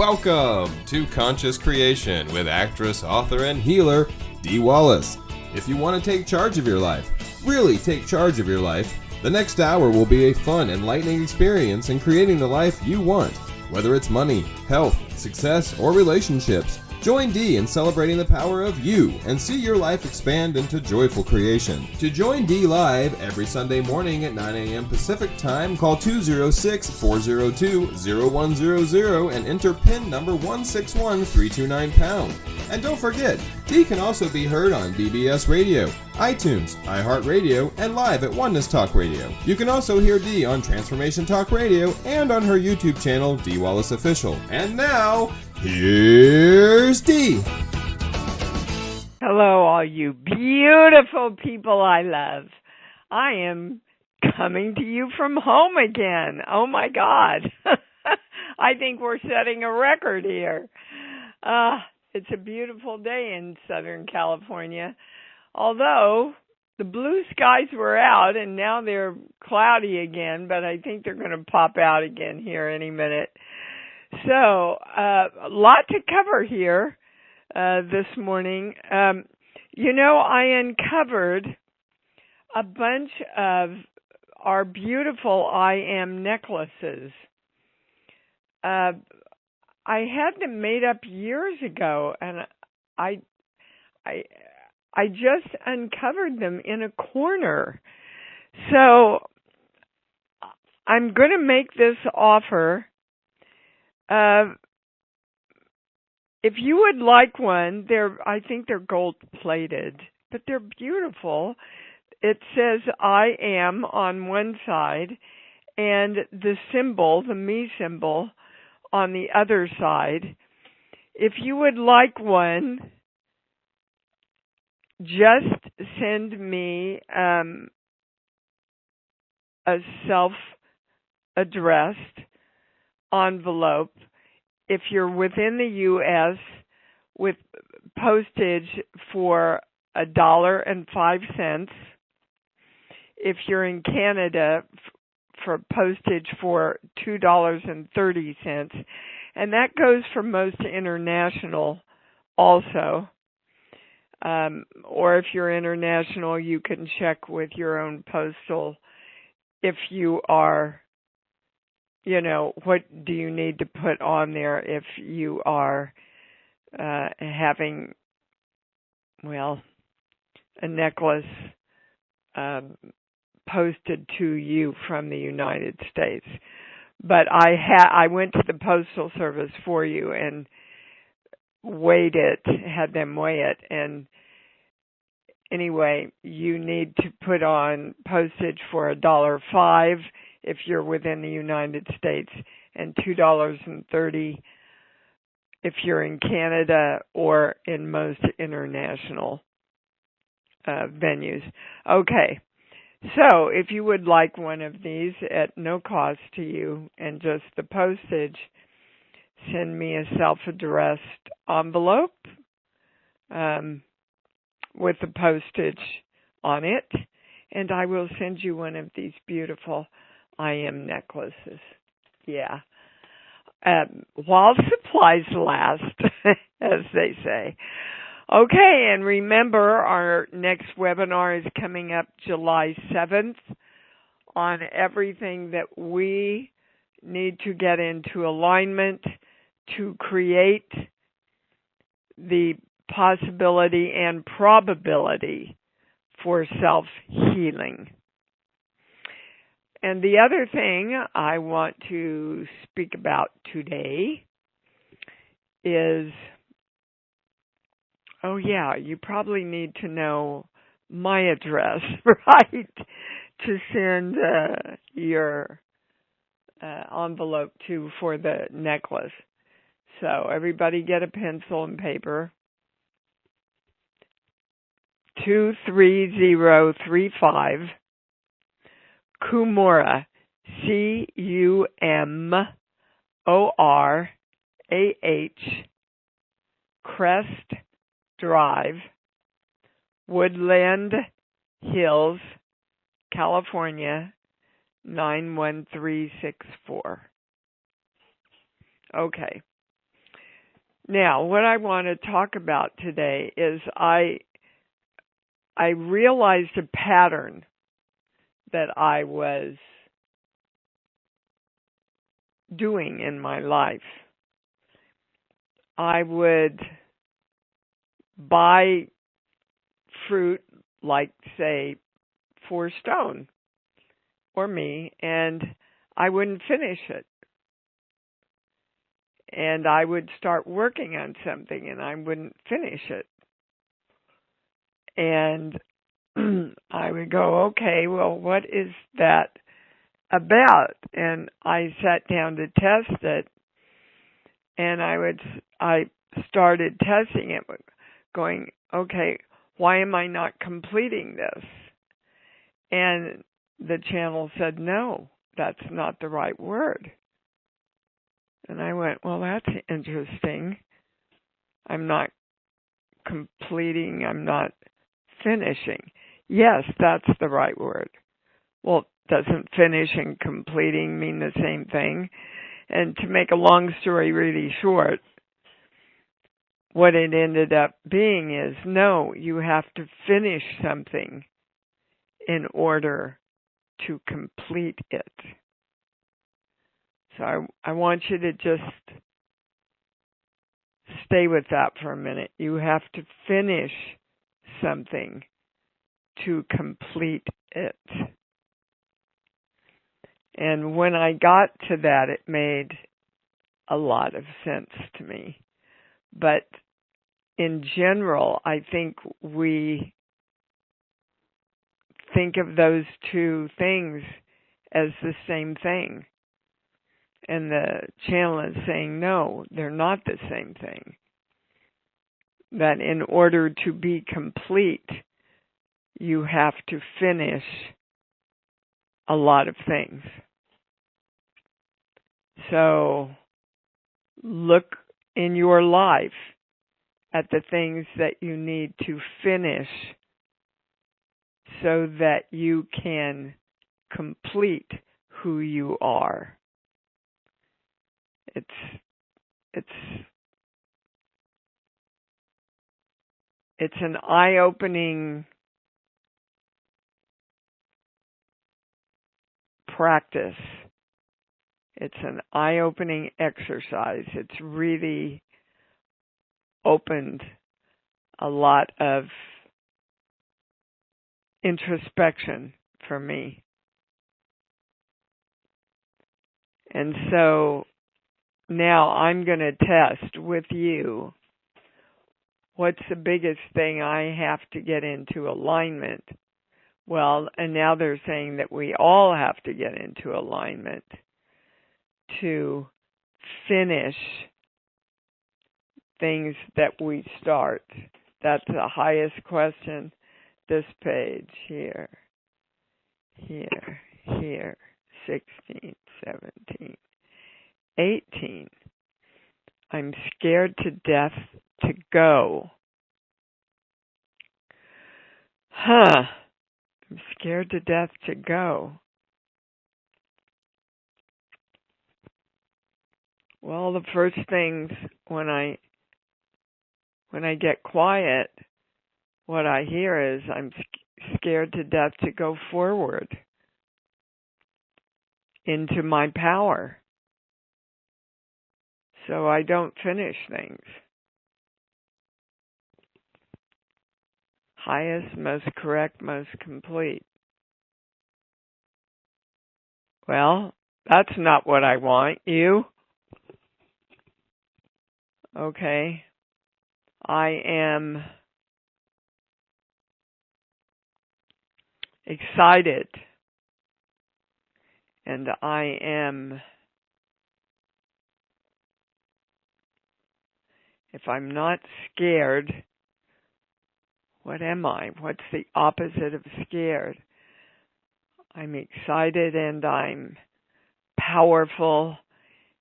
Welcome to Conscious Creation with actress, author, and healer, Dee Wallace. If you want to take charge of your life, really take charge of your life, the next hour will be a fun, enlightening experience in creating the life you want. Whether it's money, health, success, or relationships, join Dee in celebrating the power of you and see your life expand into joyful creation. To join Dee live every Sunday morning at 9 a.m. Pacific Time, call 206-402-0100 and enter PIN number 161329#. And don't forget, Dee can also be heard on BBS Radio, iTunes, iHeartRadio, and live at Oneness Talk Radio. You can also hear Dee on Transformation Talk Radio and on her YouTube channel, Dee Wallace Official. And now, here's Dee. Hello, all you beautiful people I love. I am coming to you from home again. Oh, my God. I think we're setting a record here. It's a beautiful day in Southern California, although the blue skies were out and now they're cloudy again, but I think they're going to pop out again here any minute. So, a lot to cover here this morning. I uncovered a bunch of our beautiful I Am necklaces. I had them made up years ago, and I just uncovered them in a corner. So I'm going to make this offer. If you would like one, I think they're gold plated, but they're beautiful. It says I am on one side and the symbol, the me symbol, on the other side. If you would like one, just send me a self-addressed envelope. If you're within the U.S., with postage for $1.05. If you're in Canada, for postage for $2.30, and that goes for most international also. Or if you're international, you can check with your own postal if you are, what do you need to put on there if you are having, a necklace posted to you from the United States. But I went to the Postal Service for you and had them weigh it. And anyway, you need to put on postage for $1.05 if you're within the United States and $2.30 if you're in Canada or in most international venues. Okay. So, if you would like one of these at no cost to you and just the postage, send me a self-addressed envelope with the postage on it, and I will send you one of these beautiful I Am necklaces. Yeah. While supplies last, as they say. Okay, and remember, our next webinar is coming up July 7th on everything that we need to get into alignment to create the possibility and probability for self-healing. And the other thing I want to speak about today is, you probably need to know my address, right, to send your envelope to for the necklace. So everybody get a pencil and paper. 23035 Cumorah, CUMORAH, Crest Drive, Woodland Hills, California, 91364. Okay. Now, what I want to talk about today is I realized a pattern that I was doing in my life. I would buy fruit like, say, 4 Stone or me, and I wouldn't finish it. And I would start working on something and I wouldn't finish it. And I would go, okay, well, what is that about? And I sat down to test it, and I started testing it, going, okay, why am I not completing this? And the channel said, no, that's not the right word. And I went, well, that's interesting. I'm not completing, I'm not finishing. Yes, that's the right word. Well, doesn't finish and completing mean the same thing? And to make a long story really short, what it ended up being is, no, you have to finish something in order to complete it. So I want you to just stay with that for a minute. You have to finish something to complete it. And when I got to that, it made a lot of sense to me. But in general, I think we think of those two things as the same thing. And the channel is saying, no, they're not the same thing. That in order to be complete, you have to finish a lot of things. So look in your life at the things that you need to finish so that you can complete who you are. It's an eye-opening practice. It's an eye-opening exercise. It's really opened a lot of introspection for me. And so now I'm going to test with you, what's the biggest thing I have to get into alignment? Well, and now they're saying that we all have to get into alignment to finish things that we start. That's the highest question. This page here, 16, 17, 18. I'm scared to death to go. I'm scared to death to go. Well, the first things when I get quiet, what I hear is I'm scared to death to go forward into my power. So I don't finish things. Highest, most correct, most complete. Well, that's not what I want. You? Okay. I am excited. And I am, if I'm not scared, what am I? What's the opposite of scared? I'm excited and I'm powerful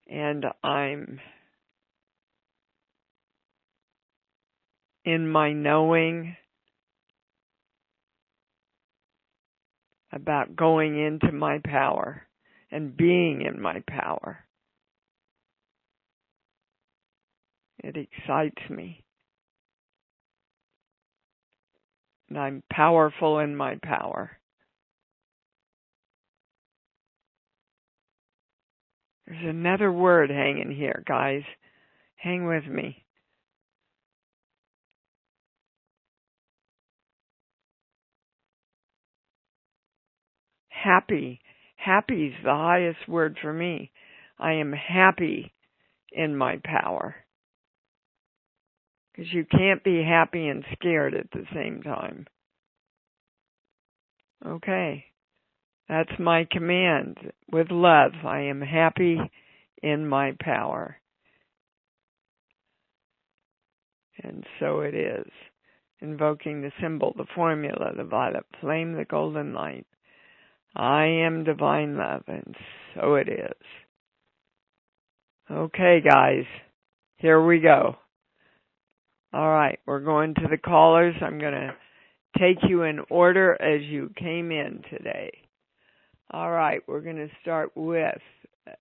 and I'm in my knowing about going into my power and being in my power. It excites me. And I'm powerful in my power. There's another word hanging here, guys. Hang with me. Happy. Happy is the highest word for me. I am happy in my power. Because you can't be happy and scared at the same time. Okay. That's my command. With love, I am happy in my power. And so it is. Invoking the symbol, the formula, the violet flame, the golden light. I am divine love, and so it is. Okay, guys. Here we go. All right, we're going to the callers. I'm going to take you in order as you came in today. All right, we're going to start with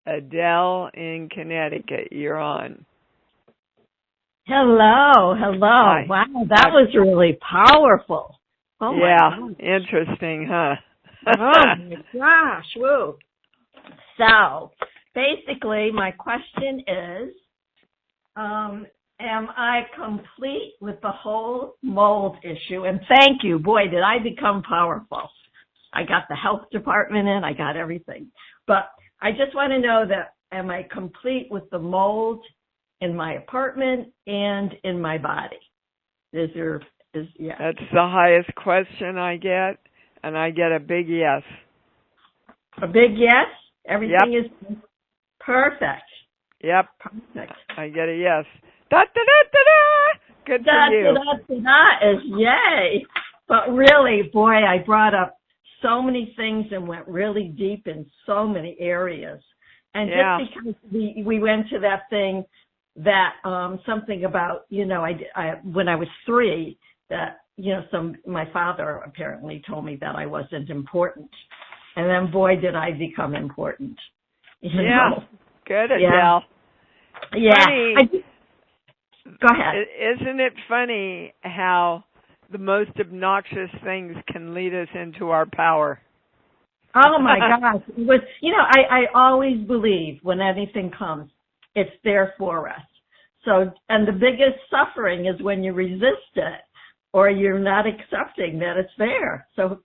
Adele in Connecticut. You're on. Hello. Hi. Wow, that was really powerful. Oh my gosh. Interesting, huh? Oh my gosh, woo. So, basically, my question is, am I complete with the whole mold issue? And thank you. Boy, did I become powerful. I got the health department in. I got everything. But I just want to know that, am I complete with the mold in my apartment and in my body? Yeah. That's the highest question I get, and I get a big yes. A big yes? Everything is perfect. Yep. Perfect. I get a yes. Da-da-da-da-da! Good for you. Da-da-da-da is yay. But really, boy, I brought up so many things and went really deep in so many areas. And just because we went to that thing that something about, I when I was 3, that, my father apparently told me that I wasn't important. And then, boy, did I become important. You know? Good, Adele. Yeah. Funny. Go ahead. Isn't it funny how the most obnoxious things can lead us into our power? Oh, my gosh. It was, I always believe when anything comes, it's there for us. So, and the biggest suffering is when you resist it or you're not accepting that it's there. So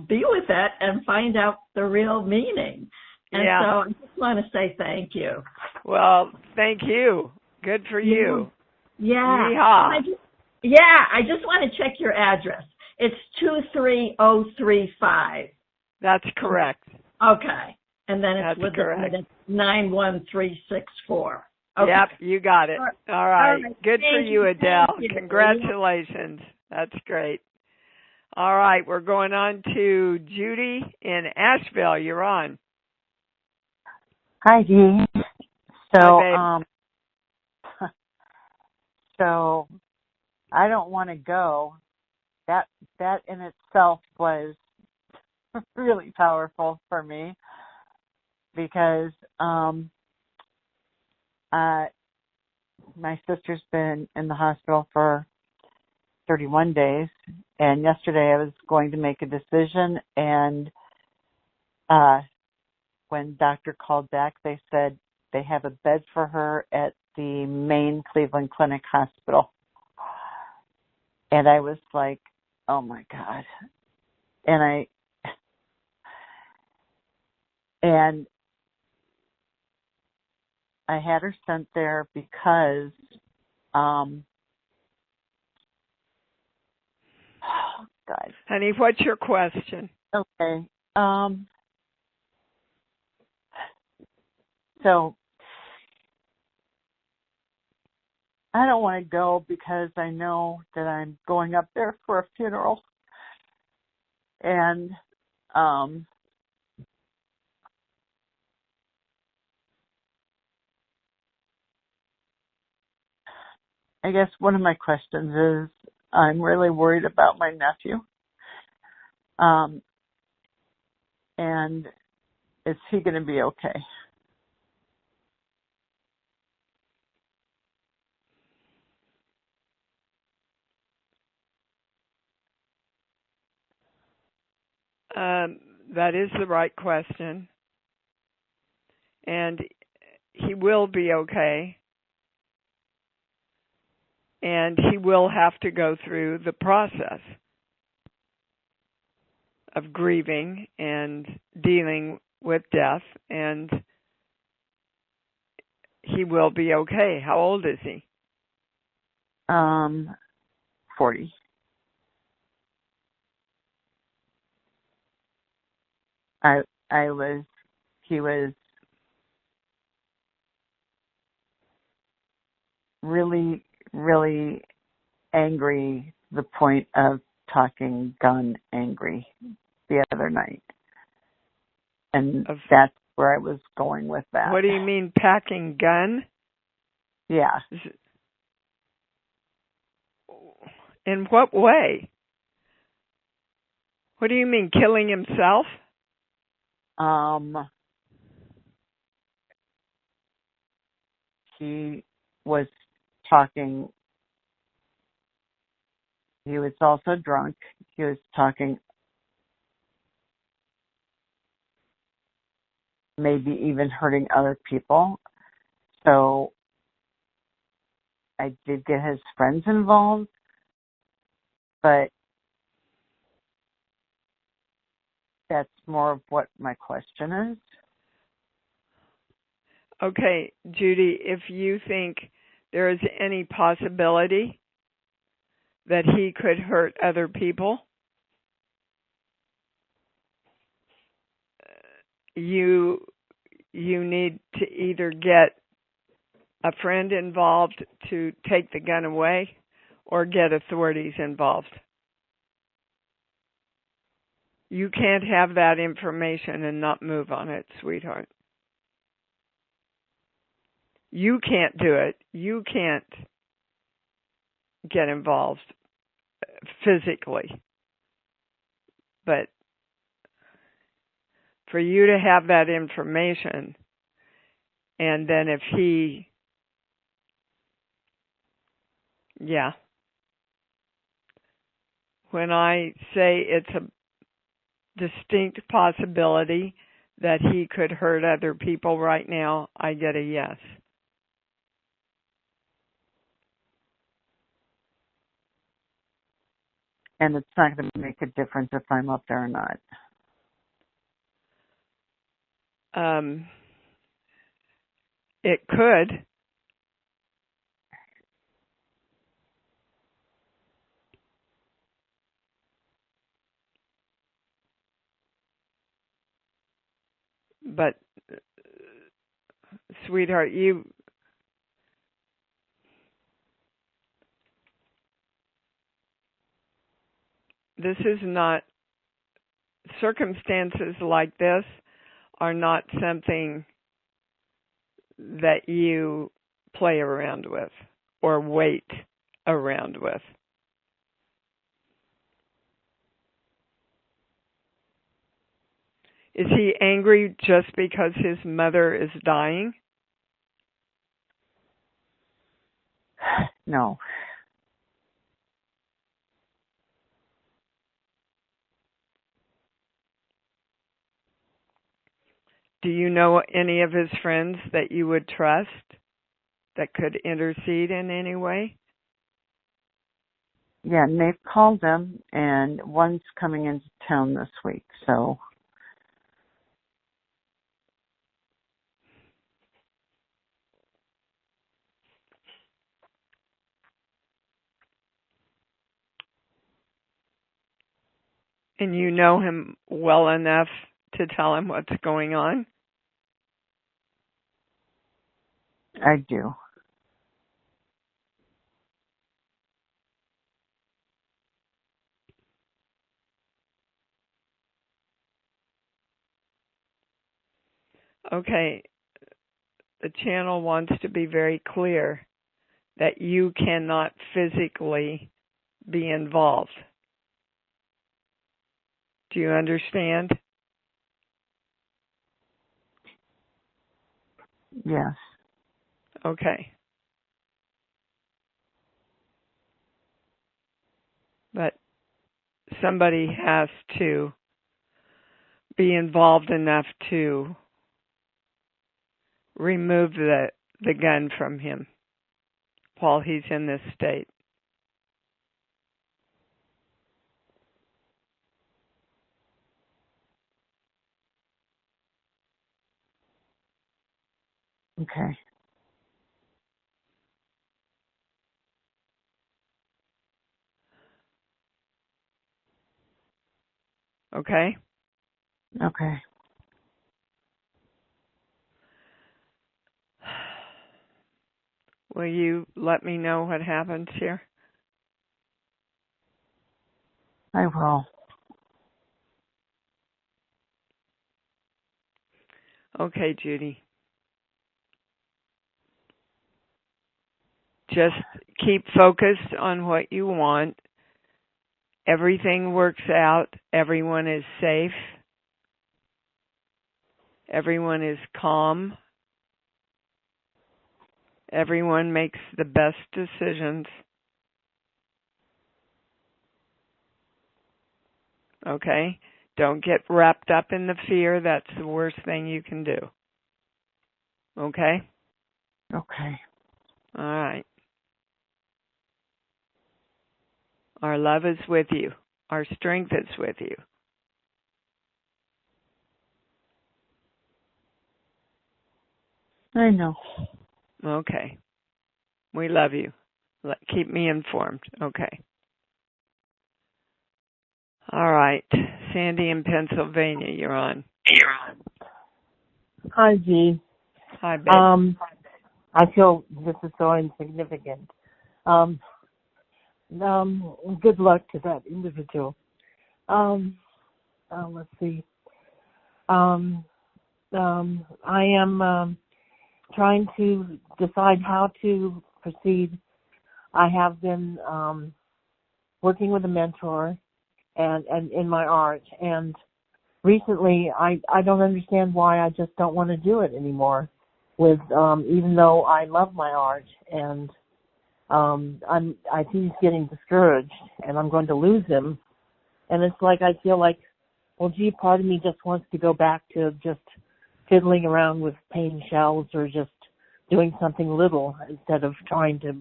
be with it and find out the real meaning. And so I just want to say thank you. Well, thank you. Good for you. Yeah. Yeehaw. I just want to check your address. It's 23035. That's correct. Okay. And then it's That's correct. 91364. Okay. Yep, you got it. All right. Good for you, Adele. Thank you. Congratulations. That's great. All right, we're going on to Judy in Asheville. You're on. Hi, Dee. Hi, babe. So I don't want to go. That in itself was really powerful for me because my sister's been in the hospital for 31 days, and yesterday I was going to make a decision, and when doctor called back, they said they have a bed for her at the main Cleveland Clinic Hospital. And I was like, oh my God. And I had her sent there because God. Honey, what's your question? Okay. So I don't want to go because I know that I'm going up there for a funeral. And I guess one of my questions is I'm really worried about my nephew. And is he going to be okay? That is the right question. And he will be okay. And he will have to go through the process of grieving and dealing with death, and he will be okay. How old is he? 40. He was really, really angry, to the point of talking gun angry the other night. And that's where I was going with that. What do you mean, packing gun? Yeah. In what way? What do you mean, killing himself? He was talking. He was also drunk. He was talking, maybe even hurting other people. So I did get his friends involved, but that's more of what my question is. Okay, Judy, if you think there is any possibility that he could hurt other people, you need to either get a friend involved to take the gun away or get authorities involved. You can't have that information and not move on it, sweetheart. You can't do it. You can't get involved physically. But for you to have that information, and then if he, yeah. When I say it's a distinct possibility that he could hurt other people right now, I get a yes. And it's not going to make a difference if I'm up there or not. It could. But, sweetheart, this is not, circumstances like this are not something that you play around with or wait around with. Is he angry just because his mother is dying? No. Do you know any of his friends that you would trust that could intercede in any way? Yeah, and they've called them, and one's coming into town this week, so. And you know him well enough to tell him what's going on? I do. Okay, the channel wants to be very clear that you cannot physically be involved. Do you understand? Yes. Okay. But somebody has to be involved enough to remove the gun from him while he's in this state. Okay. Okay? Okay. Will you let me know what happens here? I will. Okay, Judy. Just keep focused on what you want. Everything works out. Everyone is safe. Everyone is calm. Everyone makes the best decisions. Okay? Don't get wrapped up in the fear. That's the worst thing you can do. Okay? Okay. All right. Our love is with you. Our strength is with you. I know. Okay. We love you. Keep me informed. Okay. All right. Sandy in Pennsylvania, you're on. Hi, G. Hi, babe. I feel this is so insignificant. Good luck to that individual. Let's see. I am trying to decide how to proceed. I have been working with a mentor and in my art, and recently I don't understand why I just don't want to do it anymore. With even though I love my art, and I think he's getting discouraged, and I'm going to lose him. And it's like I feel like, well, gee, part of me just wants to go back to just fiddling around with painting shells or just doing something little instead of trying to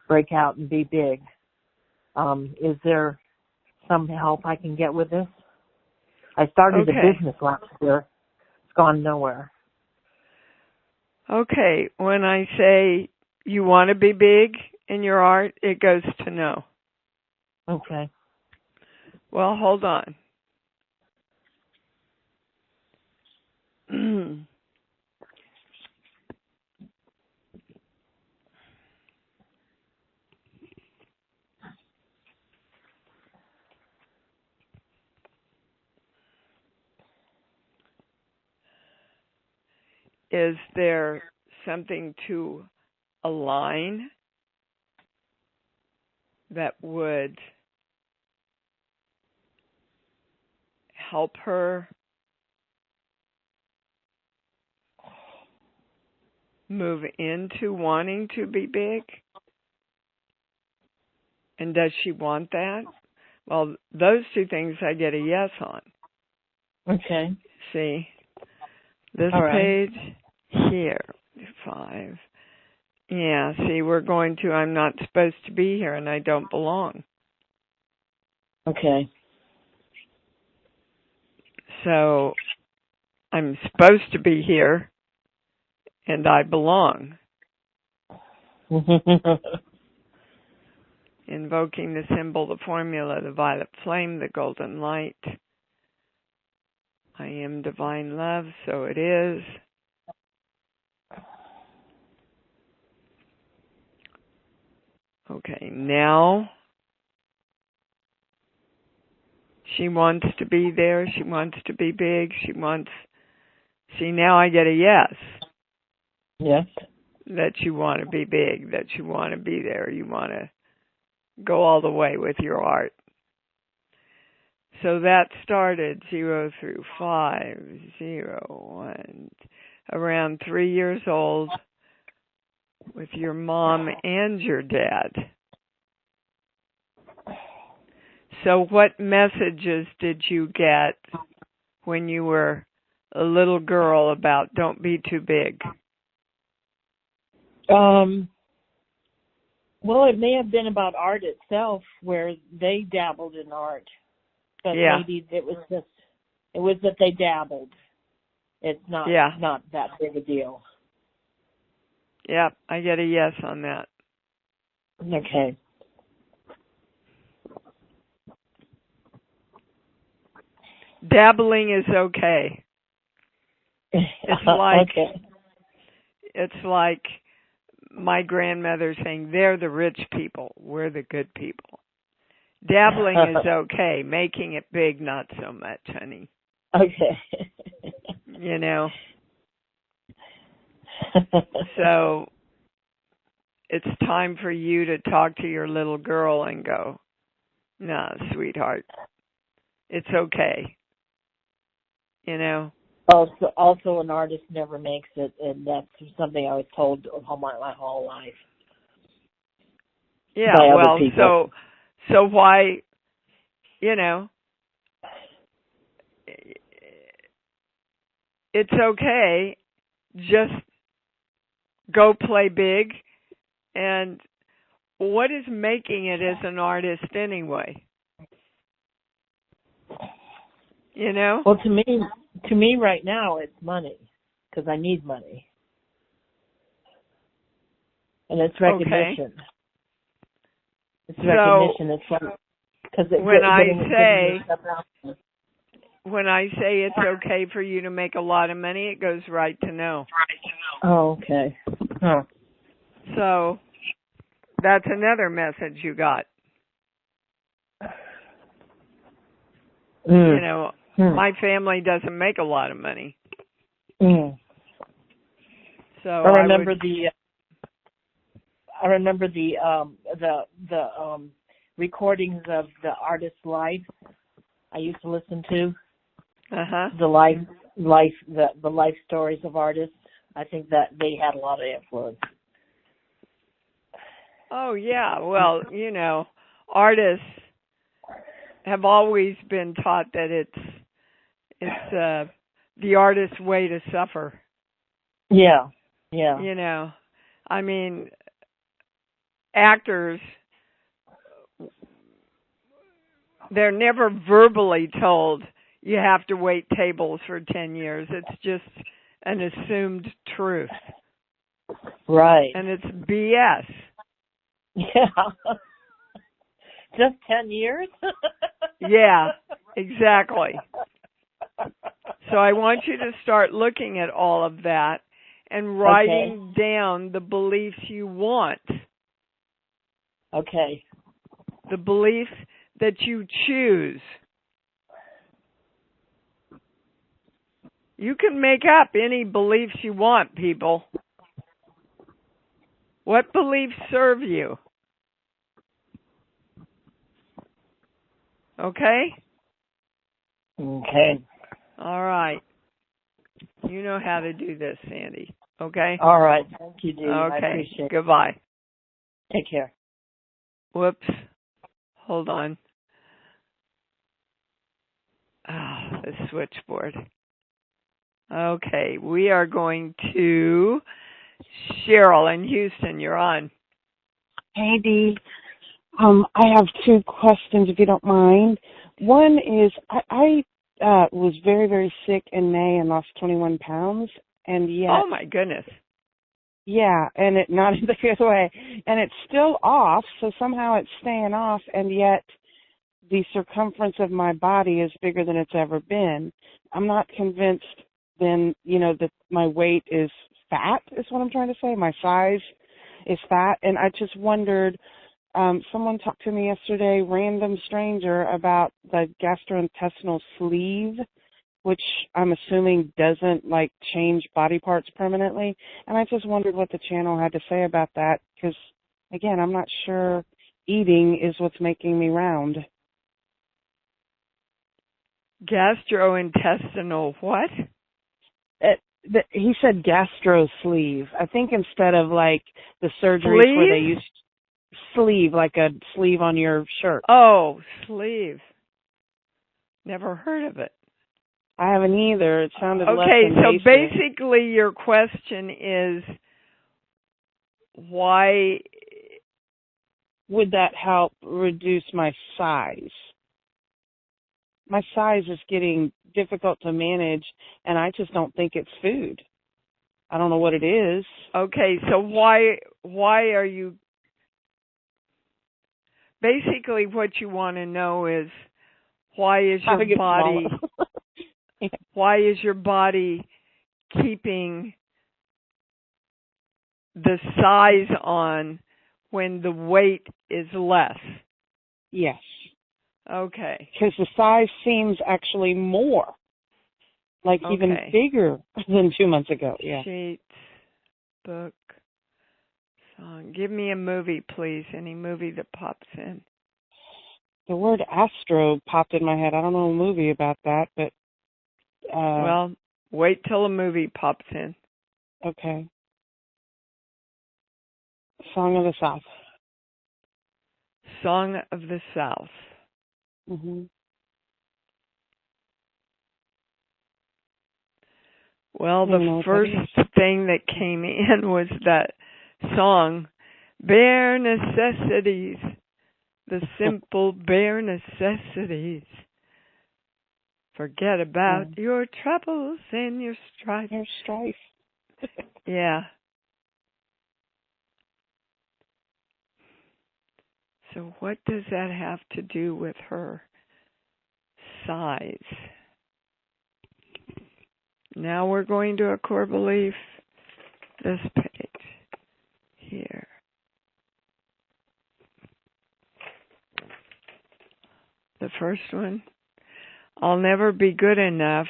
break out and be big. Is there some help I can get with this? I started a business last year. It's gone nowhere. Okay. When I say you want to be big in your art, it goes to no. Okay. Well, hold on. Is there something to align that would help her move into wanting to be big? And does she want that? Well, those two things I get a yes on. Okay. See? This page here, 5. Yeah, see, we're going to, I'm not supposed to be here and I don't belong. Okay. So I'm supposed to be here and I belong. Invoking the symbol, the formula, the violet flame, the golden light. I am divine love, so it is. Okay, now she wants to be there. She wants to be big. She wants... See, now I get a yes. Yes. That you want to be big, that you want to be there. You want to go all the way with your art. So that started 0 through 5, 0, 1, around 3 years old with your mom and your dad. So what messages did you get when you were a little girl about don't be too big? Well, it may have been about art itself, where they dabbled in art, but maybe it was that they dabbled. It's not that big a deal. Yep, I get a yes on that. Okay. Dabbling is okay. It's like It's like my grandmother saying, they're the rich people, we're the good people. Dabbling is okay. Making it big, not so much, honey. Okay. You know? So it's time for you to talk to your little girl and go, no, sweetheart, it's okay. You know? Also, an artist never makes it, and that's something I was told my whole life. Yeah, well, so why, you know, it's okay, just go play big, and what is making it as an artist anyway? You know? Well, to me right now, it's money, because I need money. And it's recognition. Okay. It's recognition. It's like, because when I say it's okay for you to make a lot of money, it goes right to no. Oh, okay. Huh. So that's another message you got. You know, my family doesn't make a lot of money. So I remember the recordings of the artist's life I used to listen to. The life stories of artists. I think that they had a lot of influence. Oh yeah, well, you know, artists have always been taught that it's the artist's way to suffer. Yeah. You know, I mean, actors, they're never verbally told you have to wait tables for 10 years. It's just an assumed truth. Right. And it's BS. Yeah. Just 10 years? Yeah, exactly. So I want you to start looking at all of that and writing down the beliefs you want. Okay. The beliefs that you choose. You can make up any beliefs you want, people. What beliefs serve you? Okay? Okay. All right. You know how to do this, Sandy. Okay? All right. Thank you, Dee. Okay. I appreciate it. Goodbye. Take care. Whoops. Hold on. The switchboard. Okay. We are going to Cheryl in Houston. You're on. Hey, Dee. I have two questions, if you don't mind. One is, I was very, very sick in May and lost 21 pounds, and yet... Oh, my goodness. Yeah, and it not in the good way. And it's still off, so somehow it's staying off, and yet the circumference of my body is bigger than it's ever been. I'm not convinced then, you know, that my weight is fat, is what I'm trying to say. My size is fat, and I just wondered... someone talked to me yesterday, random stranger, about the gastrointestinal sleeve, which I'm assuming doesn't, like, change body parts permanently. And I just wondered what the channel had to say about that, because, again, I'm not sure eating is what's making me round. Gastrointestinal what? He said gastro sleeve. I think instead of, like, the surgeries Sleeve? where they use sleeve, like a sleeve on your shirt. Oh, sleeve. Never heard of it. I haven't either. It sounded less Okay, so invasive. basically your question is why would that help reduce my size? My size is getting difficult to manage, and I just don't think it's food. I don't know what it is. Okay, so why are you basically what you want to know is why is your body yeah. why is your body keeping the size on when the weight is less? Yes. Okay. Because the size seems actually more, like even bigger than 2 months ago. Yeah. Sheets, book, song. Give me a movie, please. Any movie that pops in. The word astro popped in my head. I don't know a movie about that, but... well, wait till a movie pops in. Okay. Song of the South. Song of the South. Mm-hmm. Well, the first thing that came in was that song, Bare Necessities, the simple bare necessities. Forget about your troubles and your strife. Your strife. Yeah. So what does that have to do with her size? Now we're going to a core belief. This page here. The first one. I'll never be good enough,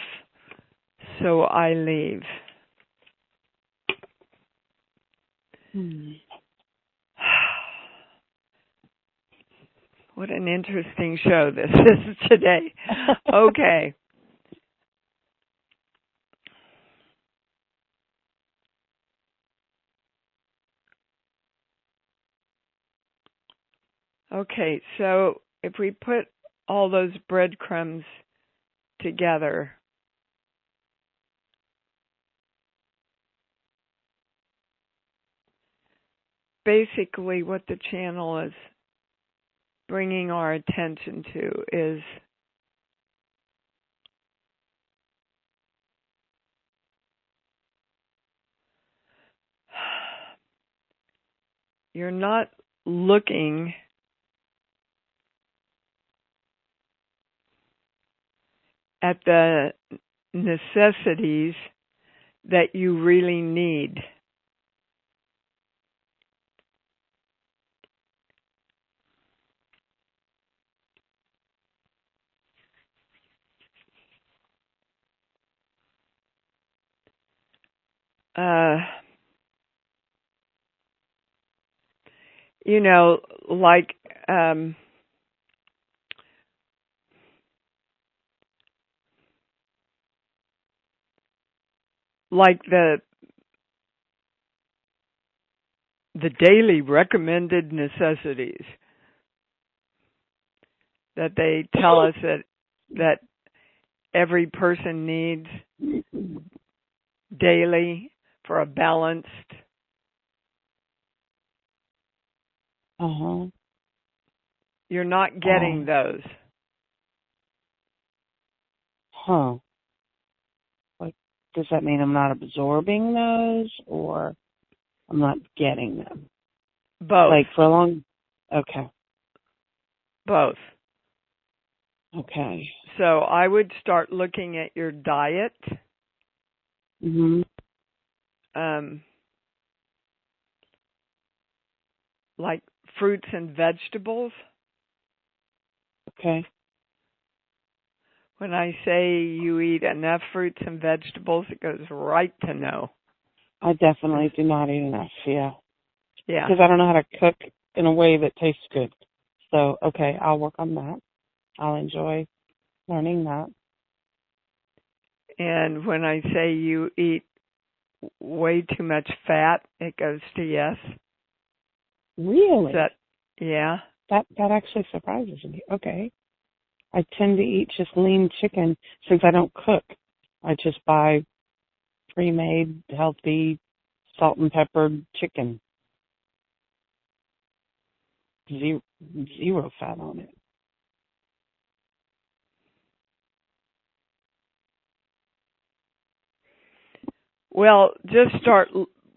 so I leave. What an interesting show this is today. Okay. Okay, so if we put all those breadcrumbs together, basically what the channel is bringing our attention to is you're not looking at the necessities that you really need. You know, like the daily recommended necessities that they tell us that every person needs daily for a balanced. You're not getting those. Like, does that mean I'm not absorbing those, or I'm not getting them? Both. Like for a long... Okay. Both. Okay. So I would start looking at your diet. Like fruits and vegetables. Okay. When I say you eat enough fruits and vegetables, it goes right to no. I definitely do not eat enough, yeah. Yeah. Because I don't know how to cook in a way that tastes good. So, okay, I'll work on that. I'll enjoy learning that. And when I say you eat way too much fat, it goes to yes. Really? Yeah. That actually surprises me. Okay. I tend to eat just lean chicken since I don't cook. I just buy pre-made, healthy, salt and peppered chicken. Zero fat on it. Well, just start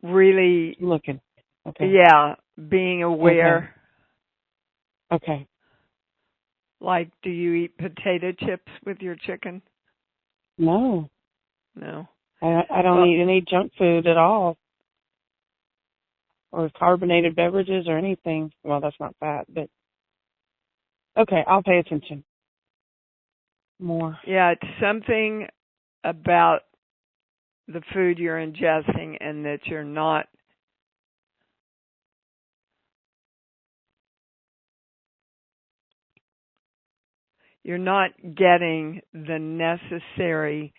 really looking. Okay. Yeah, being aware. Okay. Like, do you eat potato chips with your chicken? No. No. I don't eat any junk food at all. Or carbonated beverages or anything. Well, that's not fat, but okay, I'll pay attention more. Yeah, it's something about the food you're ingesting and that you're not getting the necessary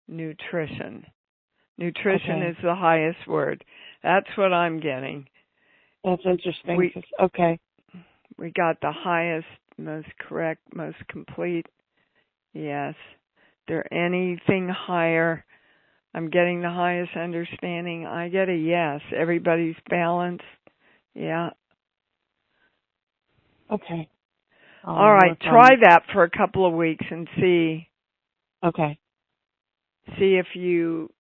nutrition. Nutrition is the highest word. That's what I'm getting. That's interesting. Okay. We got the highest, most correct, most complete. Yes. There anything higher? I'm getting the highest understanding. I get a yes. Everybody's balanced. Yeah. Okay. All right. Try that for a couple of weeks and see. Okay. See if you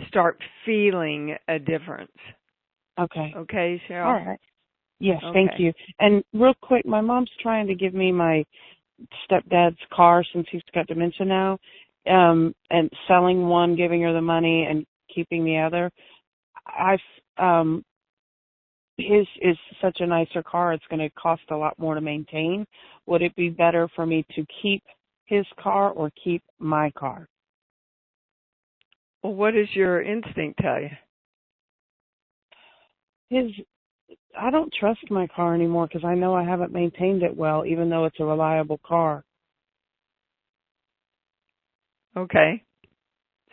start feeling a difference. Okay. Okay, Cheryl? All right. Yes, okay. Thank you. And real quick, my mom's trying to give me my stepdad's car since he's got dementia now, and selling one, giving her the money, and keeping the other. His is such a nicer car, it's going to cost a lot more to maintain. Would it be better for me to keep his car or keep my car? Well, what does your instinct tell you? I don't trust my car anymore because I know I haven't maintained it well, even though it's a reliable car. Okay.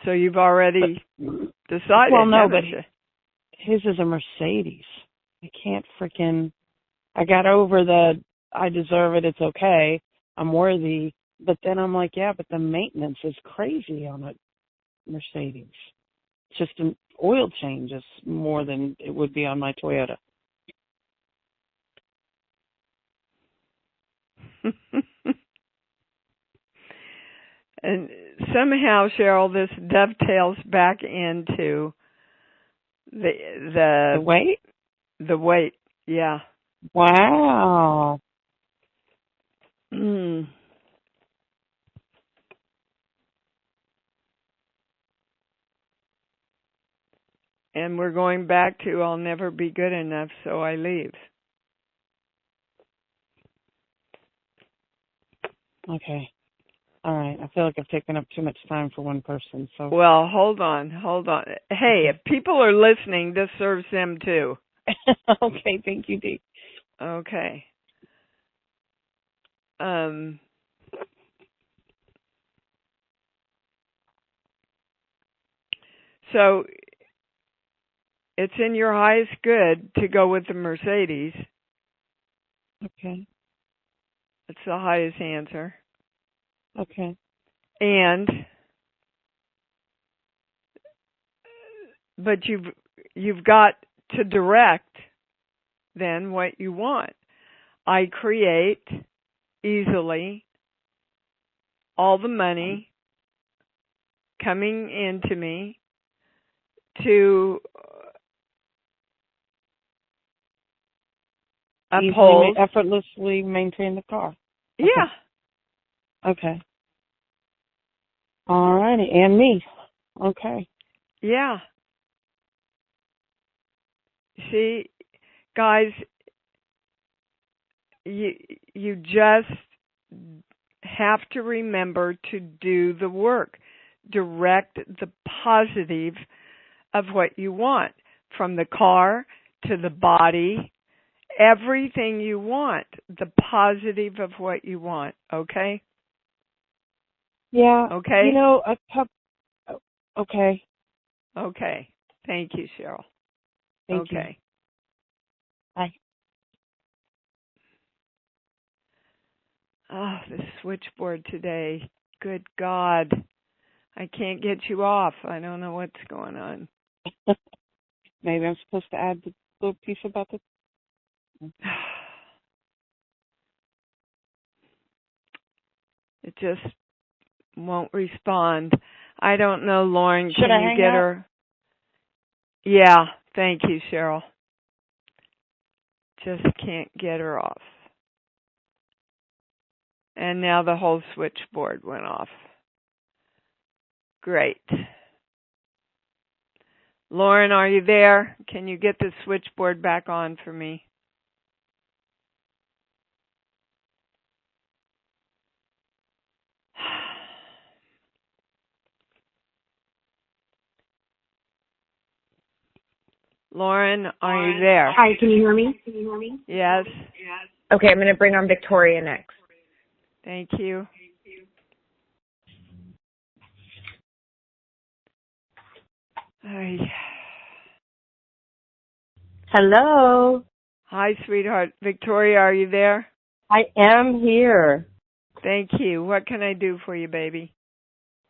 So you've already decided. Well, no, but his is a Mercedes. I can't I got over I deserve it, it's okay, I'm worthy, but then I'm like, yeah, but the maintenance is crazy on a Mercedes. It's just an oil change is more than it would be on my Toyota. And somehow, Cheryl, this dovetails back into the weight? The weight, yeah. Wow. Mm. And we're going back to I'll never be good enough, so I leave. Okay. All right. I feel like I've taken up too much time for one person. So. Well, hold on. Hey, if people are listening, this serves them too. Okay. Thank you, Dee. Okay. So it's in your highest good to go with the Mercedes. Okay. It's the highest answer. Okay. But you've got to direct then what you want. I create easily all the money coming into me to uphold, effortlessly maintain the car. Okay. Yeah. Okay. All righty, and me. Okay. Yeah. See, guys, you just have to remember to do the work. Direct the positive of what you want, from the car to the body, everything you want, the positive of what you want, okay? Yeah. Okay? You know, okay. Okay. Thank you, Cheryl. Thank you. Bye. Oh, the switchboard today. Good God. I can't get you off. I don't know what's going on. Maybe I'm supposed to add the little piece about the... It just won't respond. I don't know, Lauren. Should I you hang get up? her? Yeah, thank you, Cheryl. Just can't get her off. And now the whole switchboard went off. Great. Lauren, are you there? Can you get the switchboard back on for me? Lauren, are you there? Hi, can you hear me? Yes. Okay, I'm going to bring on Victoria next. Thank you. Hi. Hello. Hi, sweetheart. Victoria, are you there? I am here. Thank you. What can I do for you, baby?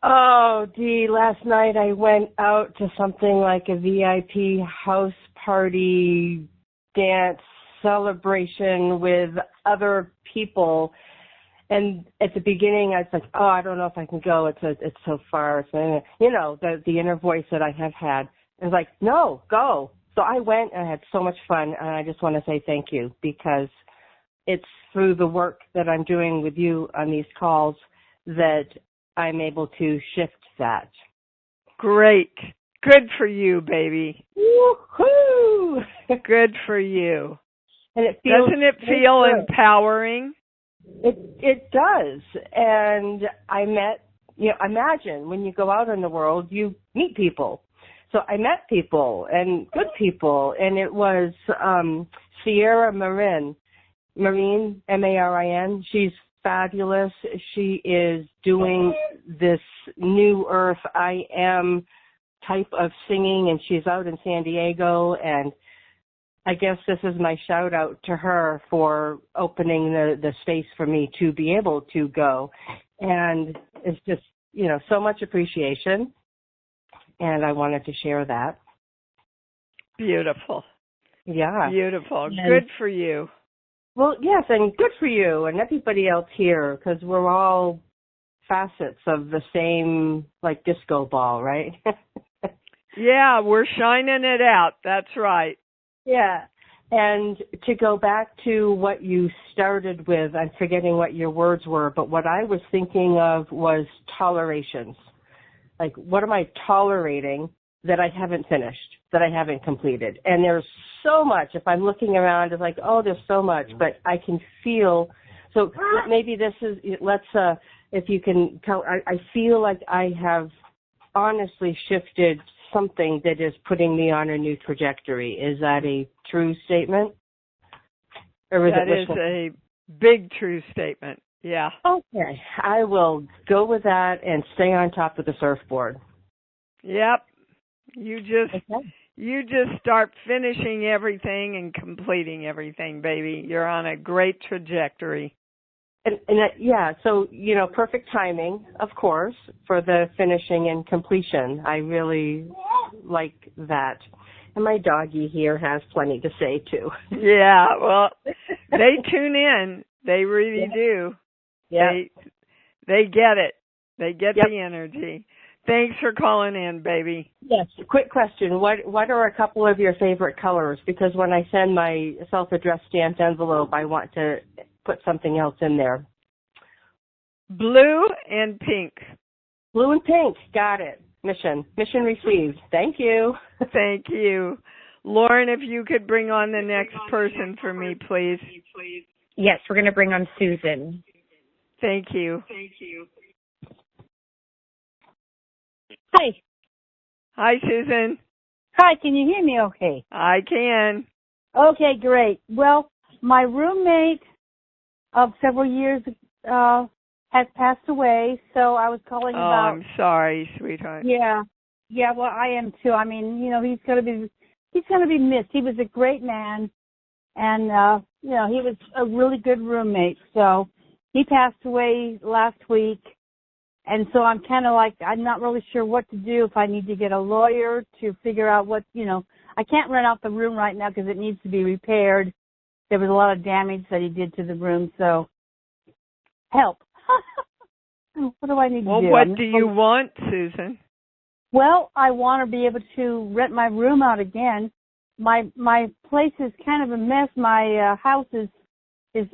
Oh, Dee, last night I went out to something like a VIP house party dance celebration with other people. And at the beginning, I was like, oh, I don't know if I can go. It's so far. So, you know, the inner voice that I have had. I was like, no, go. So I went and I had so much fun. And I just want to say thank you because it's through the work that I'm doing with you on these calls that I'm able to shift that. Great. Good for you, baby. Woohoo! Good for you. And it feels Doesn't it feel empowering? It does. And I met, imagine when you go out in the world, you meet people. So I met people and good people, and it was Sierra Marin, Marin. She's fabulous. She is doing this New Earth I Am type of singing, and she's out in San Diego, and I guess this is my shout out to her for opening the space for me to be able to go. And it's just, so much appreciation. And I wanted to share that. Beautiful. Yeah. Beautiful. And, good for you. Well, yes, and good for you and everybody else here, because we're all facets of the same, disco ball, right? Yeah, we're shining it out. That's right. Yeah. And to go back to what you started with, I'm forgetting what your words were, but what I was thinking of was tolerations. Like, what am I tolerating that I haven't finished, that I haven't completed? And there's so much. If I'm looking around, it's like, oh, there's so much, but I can feel. So maybe this is, if you can tell, I feel like I have honestly shifted something that is putting me on a new trajectory. Is that a true statement? Or is that is a big true statement. Yeah. Okay. I will go with that and stay on top of the surfboard. Yep. You just start finishing everything and completing everything, baby. You're on a great trajectory. So, perfect timing, of course, for the finishing and completion. I really like that. And my doggy here has plenty to say, too. Yeah, well, they tune in. They really do. Yeah. They get it. They get the energy. Thanks for calling in, baby. Yes. Quick question. What are a couple of your favorite colors? Because when I send my self-addressed stamped envelope, I want to put something else in there. Blue and pink. Blue and pink. Got it. Mission received. Thank you. Thank you. Lauren, if you could bring on the next person for me, please. Yes, we're going to bring on Susan. Thank you. Hi. Hi, Susan. Hi, can you hear me okay? I can. Okay, great. Well, my roommate of several years has passed away, so I was calling about... I'm sorry, sweetheart. Yeah, well, I am too. I mean, he's going to be missed. He was a great man, and, he was a really good roommate. So he passed away last week, And so I'm kind of like, I'm not really sure what to do, if I need to get a lawyer to figure out what, I can't rent out the room right now because it needs to be repaired. There was a lot of damage that he did to the room, so help. What do I need to do? Well, what do you want, Susan? Well, I want to be able to rent my room out again. My place is kind of a mess. My house is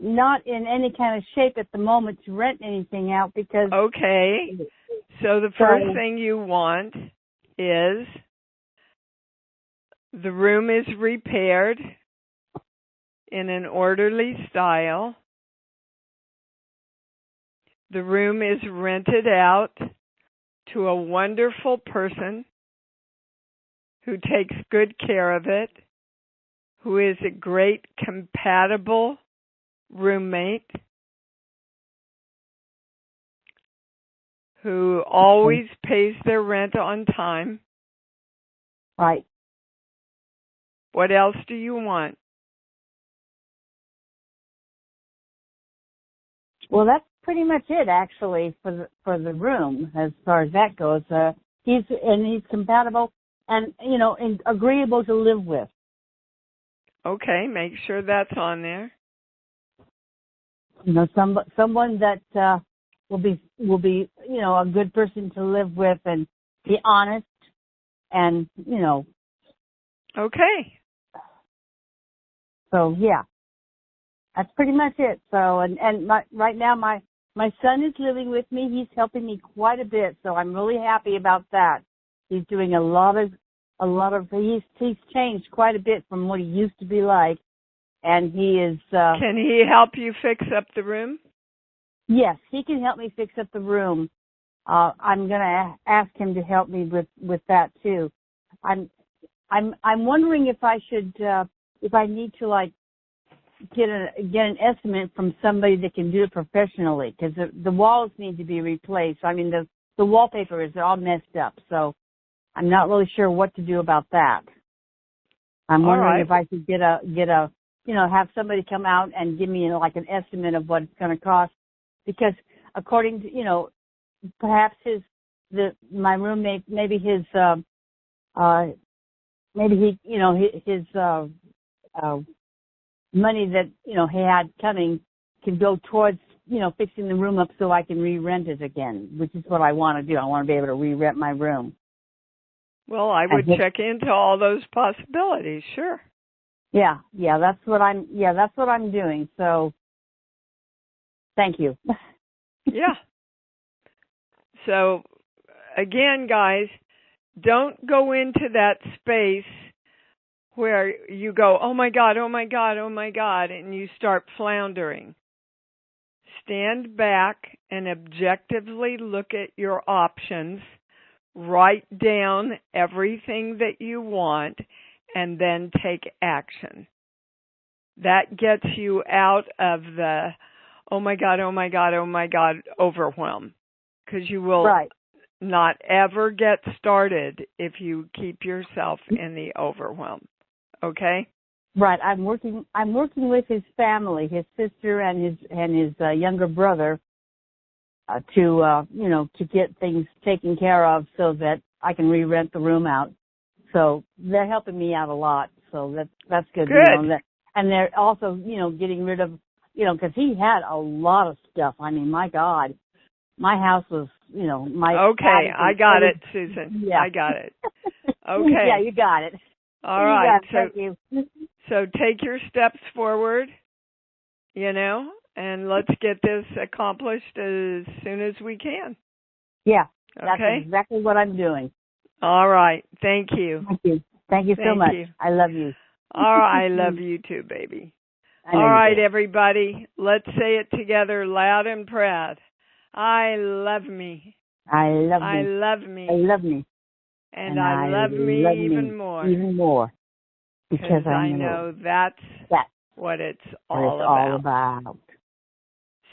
not in any kind of shape at the moment to rent anything out because... Okay. So the first thing you want is the room is repaired in an orderly style. The room is rented out to a wonderful person who takes good care of it, who is a great compatible roommate, who always pays their rent on time. Right. What else do you want? Well, that's pretty much it, actually, for the room, as far as that goes. He's compatible and and agreeable to live with. Okay, make sure that's on there. Someone that will be a good person to live with and be honest and Okay. So yeah, that's pretty much it. So right now my son is living with me. He's helping me quite a bit, so I'm really happy about that. He's doing a lot of he's changed quite a bit from what he used to be like, and he is. Can he help you fix up the room? Yes, he can help me fix up the room. I'm gonna ask him to help me with that too. I'm wondering if I should if I need to get an estimate from somebody that can do it professionally, because the walls need to be replaced. I mean the wallpaper is all messed up, so I'm not really sure what to do about that. I'm wondering if I should get a have somebody come out and give me an estimate of what it's going to cost, because according to perhaps my roommate, maybe his money that he had coming can go towards fixing the room up so I can re-rent it again, which is what I want to do. I want to be able to re-rent my room. Well, I would check into all those possibilities, sure. Yeah, that's what I'm doing. So thank you. Yeah. So again, guys, don't go into that space where you go, oh my God, oh my God, oh my God, and you start floundering. Stand back and objectively look at your options. Write down everything that you want and then take action. That gets you out of the, oh my God, oh my God, oh my God, overwhelm. Because you will not ever get started if you keep yourself in the overwhelm. Okay? Right. I'm working with his family, his sister and his younger brother, to get things taken care of so that I can re-rent the room out. So they're helping me out a lot. So that's good. Good. And they're also, getting rid of, because he had a lot of stuff. I mean, my God, my house was, my. Okay, I got it, Susan. Yeah. I got it. Okay. Yeah, you got it. All right. Thank you. So take your steps forward, and let's get this accomplished as soon as we can. Yeah, that's okay? exactly what I'm doing. All right. Thank you. Thank you. Thank you so much. You. I love you. All right. I love you too, baby. All right, everybody. Let's say it together loud and proud. I love me. I love me. I love me. I love me. And I love me even more. Even more. Because I know that's what it's all about.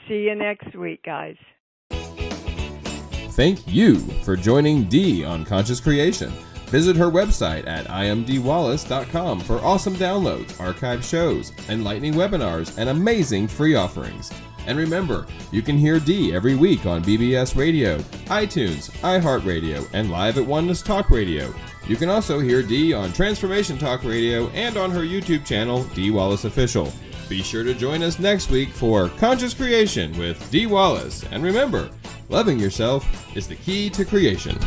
See you next week, guys. Thank you for joining Dee on Conscious Creation. Visit her website at imdwallace.com for awesome downloads, archive shows, enlightening webinars, and amazing free offerings. And remember, you can hear Dee every week on BBS Radio, iTunes, iHeartRadio, and live at Oneness Talk Radio. You can also hear Dee on Transformation Talk Radio and on her YouTube channel, Dee Wallace Official. Be sure to join us next week for Conscious Creation with Dee Wallace. And remember, loving yourself is the key to creation.